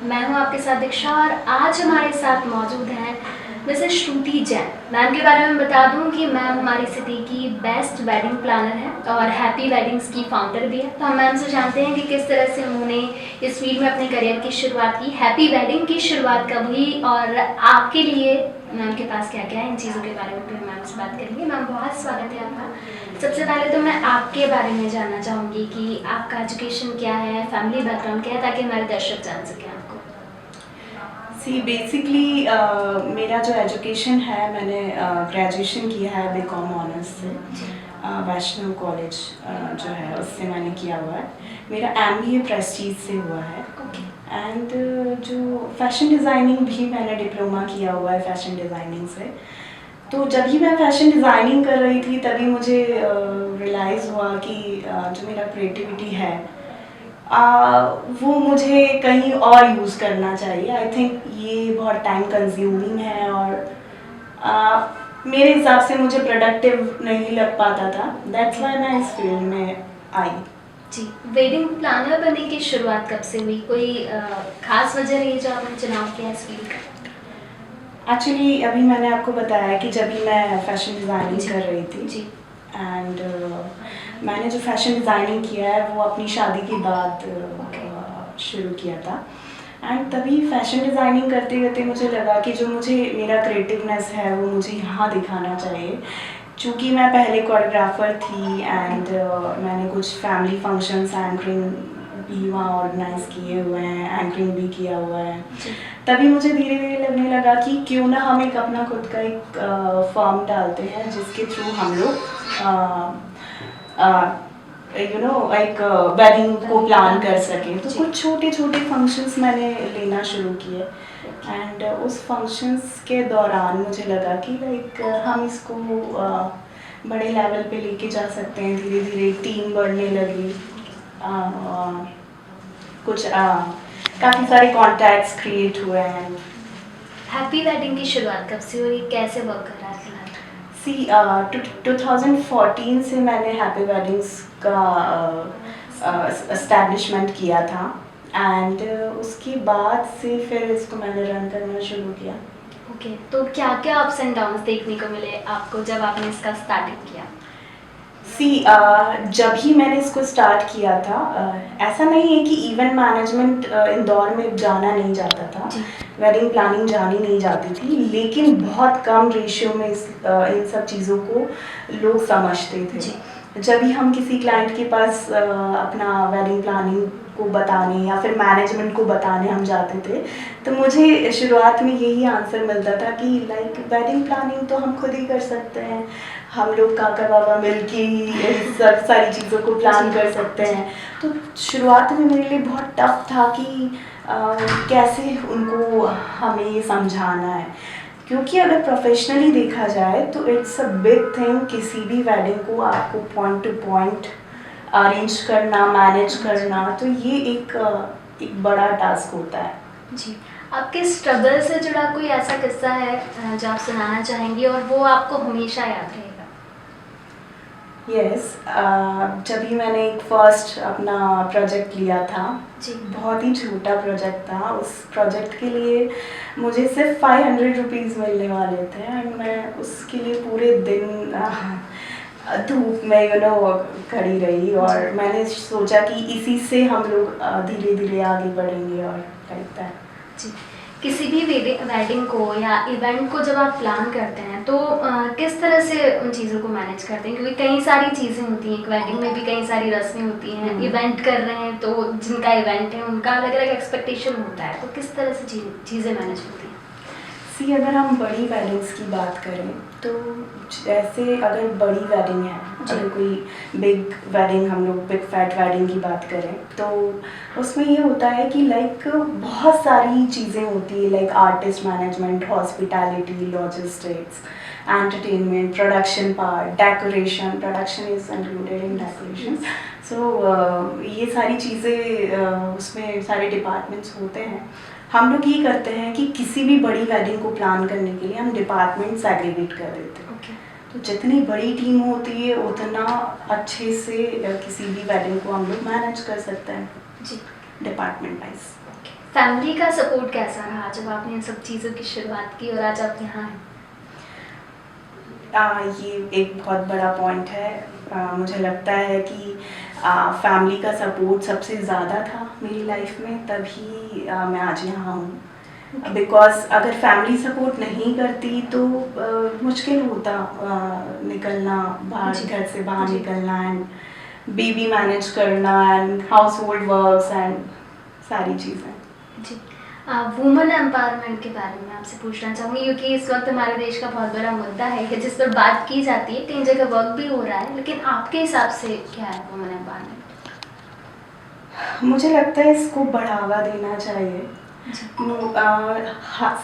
मैं हूं आपके साथ दीक्षा और आज हमारे साथ मौजूद हैं मिसेस श्रुति जैन। मैम के बारे में बता दूं कि मैम हमारी सिटी की बेस्ट वेडिंग प्लानर हैं और हैप्पी वेडिंग्स की फाउंडर भी है। तो हम मैम से जानते हैं कि किस तरह से उन्होंने इस फील्ड में अपने करियर की शुरुआत की, हैप्पी वेडिंग की शुरुआत कब हुई और आपके लिए मैम के पास क्या क्या है, इन चीज़ों के बारे में भी मैम से बात करेंगे। मैम बहुत स्वागत है आपका। सबसे पहले तो मैं आपके बारे में जानना चाहूँगी कि आपका एजुकेशन क्या है, फैमिली बैकग्राउंड क्या है, ताकि हमारे दर्शक जान सकें आपको। बेसिकली मेरा जो एजुकेशन है, मैंने ग्रेजुएशन किया है बीकॉम ऑनर्स से वैष्णव कॉलेज जो है उससे मैंने किया हुआ है। मेरा एमबीए प्रेस्टीज से हुआ है एंड जो फैशन डिज़ाइनिंग भी मैंने डिप्लोमा किया हुआ है फैशन डिज़ाइनिंग से। तो जब भी मैं फैशन डिज़ाइनिंग कर रही थी तभी मुझे रियलाइज़ हुआ कि जो मेरा क्रिएटिविटी है वो मुझे कहीं और यूज़ करना चाहिए। आई थिंक ये बहुत टाइम कंज्यूमिंग है और मेरे हिसाब से मुझे प्रोडक्टिव नहीं लग पाता था। दैट्स वाई मैं इस फील्ड में आई। जी, वेडिंग प्लानर बनने की शुरुआत कब से हुई? कोई खास वजह रही जो आपने चुनाव किया इस फील्ड का? एक्चुअली अभी मैंने आपको बताया कि जब भी मैं फैशन डिज़ाइनिंग कर रही थी जी एंड मैंने जो फैशन डिज़ाइनिंग किया है वो अपनी शादी के बाद शुरू किया था। एंड तभी फैशन डिज़ाइनिंग करते करते मुझे लगा कि जो मुझे मेरा क्रिएटिवनेस है वो मुझे यहाँ दिखाना चाहिए। चूँकि मैं पहले कोरियोग्राफर थी एंड मैंने कुछ फैमिली फंक्शंस एंकरिंग भी वहाँ ऑर्गेनाइज किए हुए हैं, एंकरिंग भी किया हुआ है। तभी मुझे धीरे धीरे लगने लगा कि क्यों ना हम एक अपना खुद का एक फॉर्म डालते हैं जिसके थ्रू हम लोग एक वेडिंग को प्लान कर सकें। तो कुछ छोटे छोटे फंक्शंस मैंने लेना शुरू किए एंड उस फंक्शंस के दौरान मुझे लगा कि हम इसको बड़े लेवल पे लेके जा सकते हैं। धीरे धीरे टीम बढ़ने लगी, कुछ काफ़ी सारे कॉन्टैक्ट्स क्रिएट हुए हैं। हैप्पी वेडिंग की शुरुआत कब से हुई, कैसे वर्क कर रहा है फिलहाल? 2014 से मैंने हैप्पी वेडिंग्स का एस्टैब्लिशमेंट किया था एंड उसके बाद से फिर इसको मैंने रन करना शुरू किया। ओके, तो क्या क्या अप्स एंड डाउन्स देखने को मिले आपको जब आपने इसका स्टार्टिंग किया? जब ही मैंने इसको स्टार्ट किया था, ऐसा नहीं है कि इवेंट मैनेजमेंट इंदौर में जाना नहीं जाता था, वेडिंग प्लानिंग जानी नहीं जाती थी, लेकिन बहुत कम रेशियो में इन सब चीज़ों को लोग समझते थे। जब भी हम किसी क्लाइंट के पास अपना वेडिंग प्लानिंग को बताने या फिर मैनेजमेंट को बताने हम जाते थे तो मुझे शुरुआत में यही आंसर मिलता था कि वेडिंग प्लानिंग तो हम खुद ही कर सकते हैं, हम लोग काका बाबा मिलके ही सब सारी चीज़ों को प्लान कर सकते हैं। तो शुरुआत में मेरे लिए बहुत टफ था कि कैसे उनको हमें ये समझाना है, क्योंकि अगर प्रोफेशनली देखा जाए तो इट्स अ बिग थिंग। किसी भी वेडिंग को आपको पॉइंट टू पॉइंट अरेंज करना, मैनेज करना, तो ये एक बड़ा टास्क होता है। जी, आपके स्ट्रगल से जुड़ा कोई ऐसा किस्सा है जो आप सुनाना चाहेंगी और वो आपको हमेशा याद रहेगा? यस, जब भी मैंने एक फर्स्ट अपना प्रोजेक्ट लिया था, बहुत ही छोटा प्रोजेक्ट था। उस प्रोजेक्ट के लिए मुझे सिर्फ 500 रुपीज़ मिलने वाले थे एंड मैं उसके लिए पूरे दिन धूप में खड़ी रही और मैंने सोचा कि इसी से हम लोग धीरे धीरे आगे बढ़ेंगे और लगता है। जी, किसी भी वेडिंग को या इवेंट को जब आप प्लान करते हैं तो किस तरह से उन चीज़ों को मैनेज करते हैं? क्योंकि कई सारी चीज़ें होती हैं, एक वेडिंग में भी कई सारी रस्में होती हैं। इवेंट कर रहे हैं तो जिनका इवेंट है उनका अलग अलग एक्सपेक्टेशन होता है, तो किस तरह से चीज़ें मैनेज होती हैं? अगर हम बड़ी वेडिंग्स की बात करें तो जैसे अगर बड़ी वेडिंग है, अगर कोई बिग वेडिंग, हम लोग बिग फैट वेडिंग की बात करें तो उसमें ये होता है कि बहुत सारी चीज़ें होती है, artist management, hospitality, logistics, entertainment, production part, decoration, production is included in decoration. So ये सारी चीज़ें उसमें सारे डिपार्टमेंट्स होते हैं। हम लोग ये करते हैं कि किसी भी बड़ी वेडिंग को प्लान करने के लिए हम डिपार्टमेंट सेग्रीगेट कर देते हैं। तो जितनी बड़ी टीम होती है उतना अच्छे से किसी भी वेडिंग को हम लोग मैनेज कर सकते हैं। जी, डिपार्टमेंट वाइज। फैमिली का सपोर्ट कैसा रहा जब आपने इन सब चीज़ों की शुरुआत की और आज आप यहाँ हैं? ये एक बहुत बड़ा पॉइंट है। मुझे लगता है कि फैमिली का सपोर्ट सबसे ज़्यादा था मेरी लाइफ में, तभी मैं आज यहाँ हूँ। बिकॉज़ अगर फैमिली सपोर्ट नहीं करती तो मुश्किल होता निकलना बाहर, जी। घर से बाहर जी। निकलना एंड बेबी मैनेज करना and house hold works and सारी चीज़ें। जी। वुमेन एम्पावरमेंट के बारे में आपसे पूछना चाहूँगी, क्योंकि इस वक्त हमारे देश का बहुत बड़ा मुद्दा है कि जिस पर बात की जाती है, कई जगह वर्क भी हो रहा है, लेकिन आपके हिसाब से क्या है वुमेन एम्पावरमेंट? मुझे लगता है इसको बढ़ावा देना चाहिए।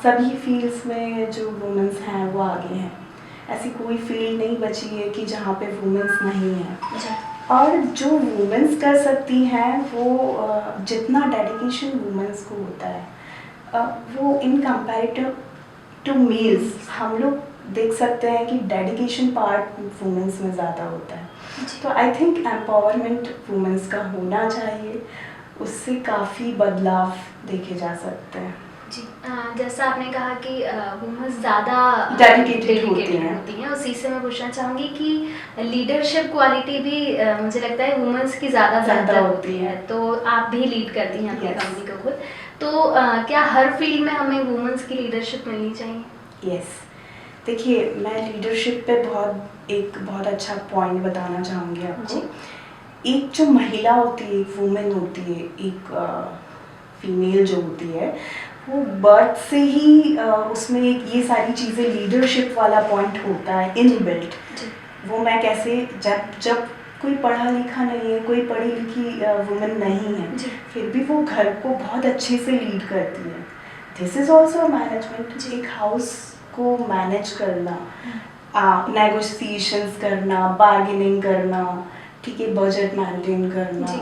सभी फील्ड्स में जो वुमेन्स हैं वो आगे हैं। ऐसी कोई फील्ड नहीं बची है कि जहाँ पे वुमेन्स नहीं हैं। जी। और जो वुमेन्स कर सकती हैं वो जितना डेडिकेशन वुमेन्स को होता है वो इन कंपैरेटिव टू मेल्स हम लोग देख सकते हैं कि डेडिकेशन पार्ट वुमेन्स में ज़्यादा होता है। तो आई थिंक एम्पावरमेंट वुमेन्स का होना चाहिए, उससे काफ़ी बदलाव देखे जा सकते हैं। जी। जैसा आपने कहा कि वुमेन्स ज़्यादा Dedicated होती होती हैं, उसी से मैं पूछना चाहूँगी कि लीडरशिप क्वालिटी भी मुझे लगता है वुमेन्स की ज़्यादा होती है। तो आप भी लीड करती हैं अपनी Yes. कंपनी को खुद, तो क्या हर फील्ड में हमें वुमेन्स की लीडरशिप मिलनी चाहिए? यस, देखिए मैं लीडरशिप पे बहुत अच्छा पॉइंट बताना चाहूँगी आपको। एक जो महिला होती है, एक वुमेन होती है, एक फीमेल जो होती है, वो बर्थ से ही उसमें एक ये सारी चीज़ें लीडरशिप वाला पॉइंट होता है इनबिल्ट। वो मैं कैसे जब कोई पढ़ा लिखा नहीं है, कोई पढ़ी लिखी वुमेन नहीं है, फिर भी वो घर को बहुत अच्छे से लीड करती है। This is also management. एक हाउस को मैनेज करना, नेगोशिएशंस करना, बार्गेनिंग करना, ठीक है, बजट मेंटेन करना,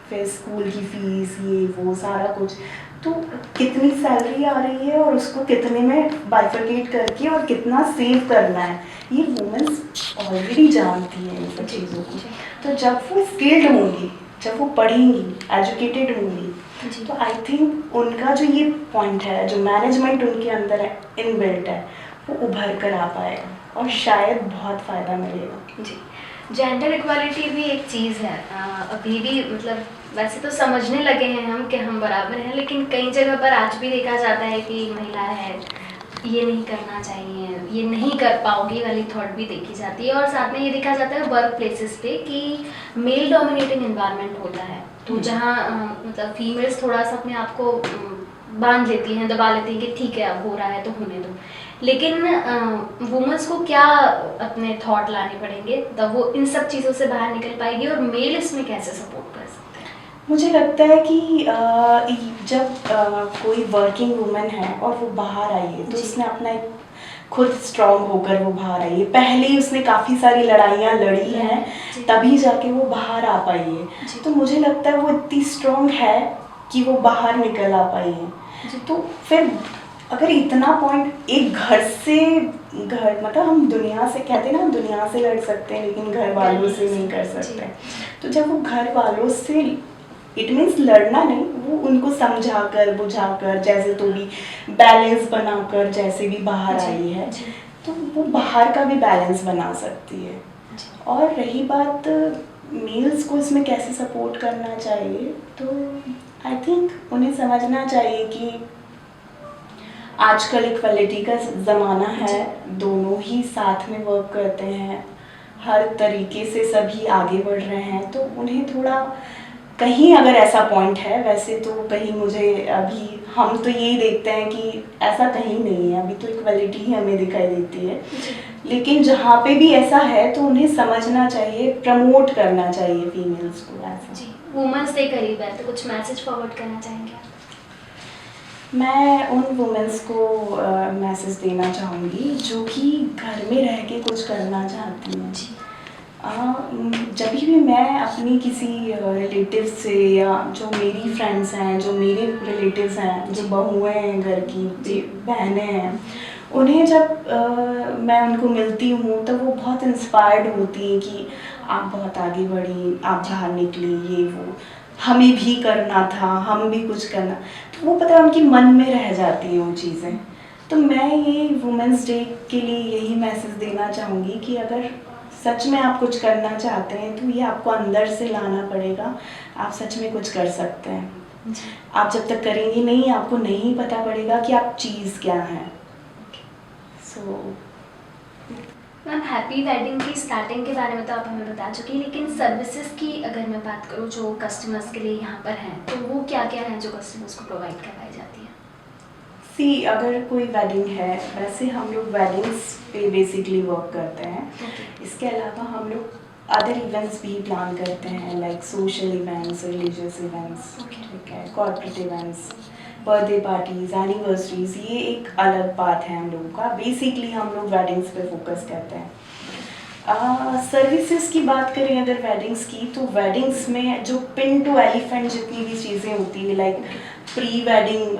फिर स्कूल की फीस, ये वो सारा कुछ, तो कितनी सैलरी आ रही है और उसको कितने में बाइफरकेट करके और कितना सेव करना है, ये वुमेन्स ऑलरेडी जानती हैं इन सब चीज़ों को। तो जब वो स्किल्ड होंगी, जब वो पढ़ेंगी, एजुकेटेड होंगी, तो आई थिंक उनका जो ये पॉइंट है, जो मैनेजमेंट उनके अंदर है, इनबिल्ट है, वो उभर कर आ पाएगा और शायद बहुत फ़ायदा मिलेगा। जी। जेंडर इक्वालिटी भी एक चीज़ है, अभी भी मतलब वैसे तो समझने लगे हैं हम कि हम बराबर हैं, लेकिन कई जगह पर आज भी देखा जाता है कि महिला है, ये नहीं करना चाहिए, ये नहीं कर पाओगी वाली थॉट भी देखी जाती है। और साथ में ये देखा जाता है वर्क प्लेसेस पे कि मेल डोमिनेटिंग एनवायरनमेंट होता है, तो जहाँ मतलब फीमेल्स थोड़ा सा अपने आप को बांध लेती हैं, दबा लेती हैं कि ठीक है अब हो रहा है तो होने दो, लेकिन वुमेन्स को क्या अपने थॉट लाने पड़ेंगे तब वो इन सब चीज़ों से बाहर निकल पाएगी, और मेल इसमें कैसे सपोर्ट कर सकते हैं? मुझे लगता है कि जब कोई वर्किंग वुमेन है और वो बाहर आई है, तो उसने अपना एक खुद स्ट्रॉन्ग होकर वो बाहर आई है। पहले ही उसने काफ़ी सारी लड़ाइयाँ लड़ी हैं, तभी जाके वो बाहर आ पाई है। तो मुझे लगता है वो इतनी स्ट्रॉन्ग है कि वो बाहर निकल आ पाई है। तो फिर अगर इतना पॉइंट एक घर मतलब हम दुनिया से कहते हैं ना, दुनिया से लड़ सकते हैं लेकिन घर वालों से नहीं कर सकते। तो जब वो घर वालों से, इट मीन्स लड़ना नहीं, वो उनको समझाकर बुझाकर जैसे तो भी बैलेंस बनाकर जैसे भी बाहर आई है, तो वो बाहर का भी बैलेंस बना सकती है। और रही बात मेल्स को इसमें कैसे सपोर्ट करना चाहिए, तो आई थिंक उन्हें समझना चाहिए कि आजकल इक्वलिटी का ज़माना है, दोनों ही साथ में वर्क करते हैं, हर तरीके से सभी आगे बढ़ रहे हैं, तो उन्हें थोड़ा कहीं अगर ऐसा पॉइंट है, वैसे तो कहीं मुझे अभी हम तो यही देखते हैं कि ऐसा कहीं नहीं है, अभी तो इक्वलिटी ही हमें दिखाई देती है, लेकिन जहाँ पे भी ऐसा है तो उन्हें समझना चाहिए, प्रमोट करना चाहिए फीमेल्स को ऐसा। जी, वुमेन्स के करीब है, तो कुछ मैसेज फॉरवर्ड करना चाहेंगे आप? मैं उन वुमेन्स को मैसेज देना चाहूँगी जो कि घर में रह के कुछ करना चाहती हैं। जब भी मैं अपनी किसी रिलेटिव से, या जो मेरी फ्रेंड्स हैं, जो मेरे रिलेटिव्स हैं, जो बहुएँ हैं घर की, बहनें हैं, उन्हें जब मैं उनको मिलती हूँ तो वो बहुत इंस्पायर्ड होती हैं कि आप बहुत आगे बढ़ी, आप बाहर निकली, ये वो हमें भी करना था, हम भी कुछ करना। तो वो पता है उनकी मन में रह जाती है वो चीज़ें। तो मैं ये वुमेंस डे के लिए यही मैसेज देना चाहूँगी कि अगर सच में आप कुछ करना चाहते हैं तो ये आपको अंदर से लाना पड़ेगा, आप सच में कुछ कर सकते हैं। आप जब तक करेंगे नहीं, आपको नहीं पता पड़ेगा कि आप चीज़ क्या हैं। सो मैम, हैप्पी वेडिंग की स्टार्टिंग के बारे में तो आप हमें बता चुकी हैं, लेकिन सर्विसेज की अगर मैं बात करूँ जो कस्टमर्स के लिए यहाँ पर हैं, तो वो क्या क्या हैं जो कस्टमर्स को प्रोवाइड करवाई जाती है? सी, अगर कोई वेडिंग है, वैसे हम लोग वेडिंग्स पे बेसिकली वर्क करते हैं। इसके अलावा हम लोग अदर इवेंट्स भी प्लान करते हैं, like social events, religious events, ठीक है, corporate events, birthday parties, anniversaries, ये एक अलग बात है हम लोगों का। बेसिकली हम लोग वेडिंग्स पे फोकस करते हैं। सर्विसेज की बात करें अगर वेडिंग्स की, तो वेडिंग्स में जो पिन टू एलिफेंट जितनी भी चीज़ें होती है, like pre wedding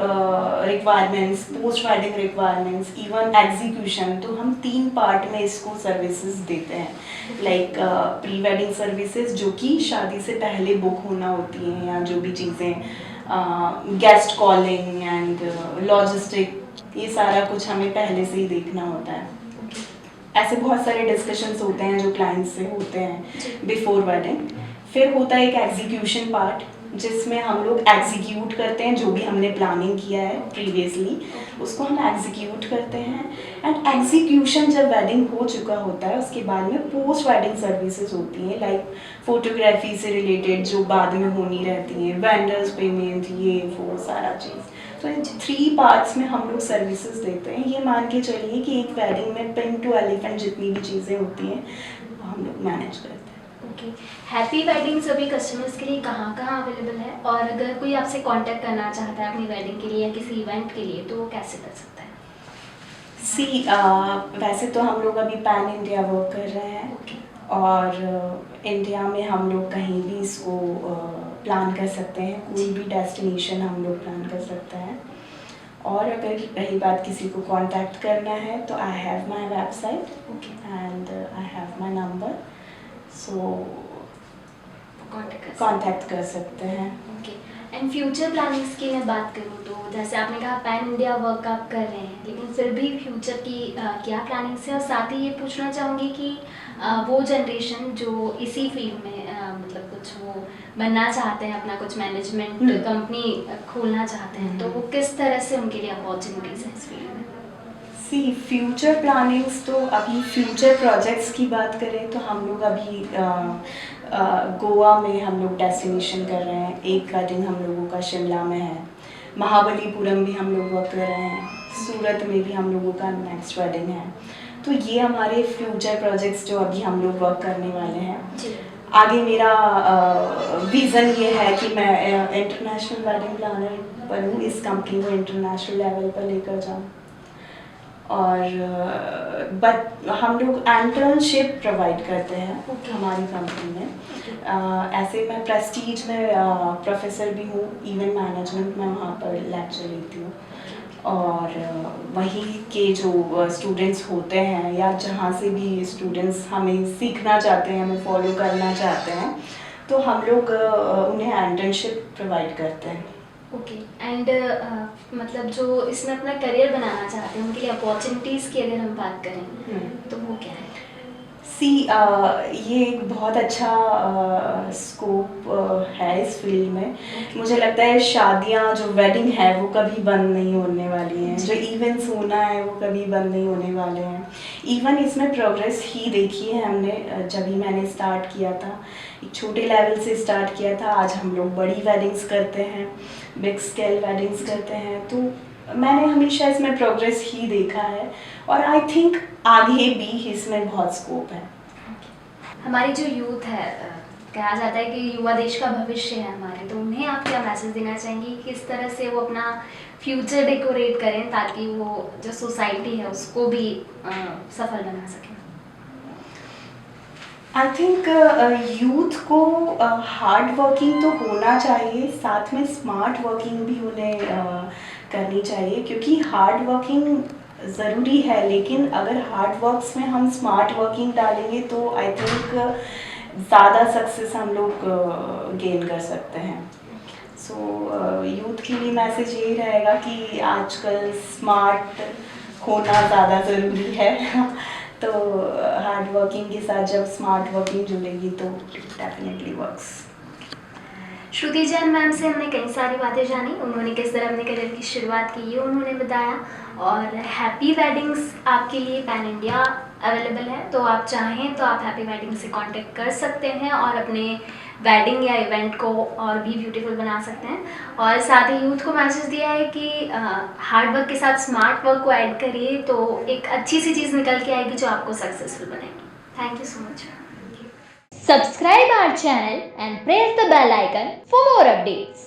requirements, post wedding requirements, even execution, तो हम 3 पार्ट में इसको सर्विसेज देते हैं। लाइक प्री वेडिंग सर्विसेज जो कि शादी से पहले बुक होना होती हैं, या जो भी चीज़ें गेस्ट कॉलिंग एंड लॉजिस्टिक, ये सारा कुछ हमें पहले से ही देखना होता है। ऐसे बहुत सारे डिस्कशंस होते हैं जो क्लाइंट्स से होते हैं बिफोर वेडिंग। फिर होता है एक एग्जीक्यूशन पार्ट, जिसमें हम लोग एग्जीक्यूट करते हैं जो भी हमने प्लानिंग किया है प्रीवियसली, उसको हम एग्जीक्यूट करते हैं। एंड एग्जीक्यूशन जब वेडिंग हो चुका होता है, उसके बाद में पोस्ट वेडिंग सर्विसेज होती हैं, लाइक फोटोग्राफी से रिलेटेड जो बाद में होनी रहती हैं, वेंडर्स पेमेंट, ये वो सारा चीज़। तो इन 3 पार्ट्स में हम लोग सर्विसेज देते हैं। ये मान के चलिए कि एक वेडिंग में पिन टू एलिफेंट जितनी भी चीज़ें होती हैं वो हम लोग मैनेज करते हैं। ओके, हैप्पी वेडिंग सभी कस्टमर्स के लिए कहाँ अवेलेबल है, और अगर कोई आपसे कांटेक्ट करना चाहता है अपनी वेडिंग के लिए या किसी इवेंट के लिए, तो वो कैसे कर सकता है? सी, वैसे तो हम लोग अभी पैन इंडिया वर्क कर रहे हैं। और इंडिया में हम लोग कहीं भी इसको प्लान कर सकते हैं, कोई भी डेस्टिनेशन हम लोग प्लान कर सकते हैं। और अगर रही बात किसी को कांटेक्ट करना है, तो I have my website and I have my number, so contact कर सकते हैं। ओके, एंड फ्यूचर प्लानिंग्स की मैं बात करूँ तो जैसे आपने कहा पैन इंडिया वर्क आप कर रहे हैं, लेकिन फिर भी फ्यूचर की क्या प्लानिंग्स है? और साथ ही ये पूछना चाहूँगी कि वो जनरेशन जो इसी फील्ड में मतलब कुछ वो बनना चाहते हैं, अपना कुछ मैनेजमेंट कंपनी खोलना चाहते हैं, तो वो किस तरह से उनके लिए अपॉर्चुनिटीज़ हैं इस फील्ड में? सी, फ्यूचर प्लानिंग्स तो अभी फ्यूचर प्रोजेक्ट्स की बात करें तो हम लोग अभी गोवा में हम लोग डेस्टिनेशन कर रहे हैं। एक वेडिंग हम लोगों का शिमला में है, महाबलीपुरम भी हम लोग वर्क कर रहे हैं, सूरत में भी हम लोगों का नेक्स्ट वेडिंग है। तो ये हमारे फ्यूचर प्रोजेक्ट्स जो अभी हम लोग वर्क करने वाले हैं। आगे मेरा विज़न ये है कि मैं इंटरनेशनल वेडिंग प्लानर बनूँ, इस कंपनी को इंटरनेशनल लेवल पर लेकर जाऊँ। और बट हम लोग इंटर्नशिप प्रोवाइड करते हैं हमारी कंपनी में। ऐसे मैं प्रेस्टीज में प्रोफेसर भी हूँ, इवेंट मैनेजमेंट में वहाँ पर लेक्चर लेती हूँ। और वहीं के जो स्टूडेंट्स होते हैं, या जहाँ से भी स्टूडेंट्स हमें सीखना चाहते हैं, हमें फॉलो करना चाहते हैं, तो हम लोग उन्हें इंटर्नशिप प्रोवाइड करते हैं। ओके, एंड मतलब जो इसमें अपना करियर बनाना चाहते हैं उनके लिए अपॉर्चुनिटीज़ की अगर हम बात करें तो वो क्या है? सी, ये एक बहुत अच्छा स्कोप है इस फील्ड में। मुझे लगता है शादियाँ जो वेडिंग है वो कभी बंद नहीं होने वाली हैं, जो इवेंट्स होना है वो कभी बंद नहीं होने वाले हैं। इवन इसमें प्रोग्रेस ही देखी है हमने। जब ही मैंने स्टार्ट किया था, एक छोटे लेवल से स्टार्ट किया था, आज हम लोग बड़ी वेडिंग्स करते हैं, बिग स्केल वेडिंग्स करते हैं। तो मैंने हमेशा इसमें प्रोग्रेस ही देखा है, और आई थिंक आगे भी इसमें बहुत स्कोप है। हमारी जो यूथ है, कहा जाता है कि युवा देश का भविष्य है हमारे, तो उन्हें आप क्या मैसेज देना चाहेंगी, किस तरह से वो अपना फ्यूचर डेकोरेट करें ताकि वो जो सोसाइटी है उसको भी सफल बना सकें? आई थिंक यूथ को हार्ड वर्किंग तो होना चाहिए, साथ में स्मार्ट वर्किंग भी उन्हें करनी चाहिए, क्योंकि हार्ड वर्किंग ज़रूरी है, लेकिन अगर हार्ड वर्क्स में हम स्मार्ट वर्किंग डालेंगे तो आई थिंक ज़्यादा सक्सेस हम लोग गेन कर सकते हैं। सो यूथ के लिए मैसेज यही रहेगा कि आजकल स्मार्ट होना ज़्यादा ज़रूरी है तो हार्ड वर्किंग के साथ जब स्मार्ट वर्किंग जुड़ेगी तो डेफिनेटली वर्क्स। श्रुति जैन मैम से हमने कई सारी बातें जानी, उन्होंने किस तरह अपने करियर की शुरुआत की ये उन्होंने बताया। और हैप्पी वेडिंग्स आपके लिए पैन इंडिया अवेलेबल है, तो आप चाहें तो आप हैप्पी वेडिंग से कांटेक्ट कर सकते हैं और अपने वेडिंग या इवेंट को और भी ब्यूटीफुल बना सकते हैं। और साथ ही यूथ को मैसेज दिया है कि हार्ड वर्क के साथ स्मार्ट वर्क को ऐड करिए तो एक अच्छी सी चीज़ निकल के आएगी जो आपको सक्सेसफुल बनाएगी। Thank you so much. Subscribe our channel and press the bell icon for more updates.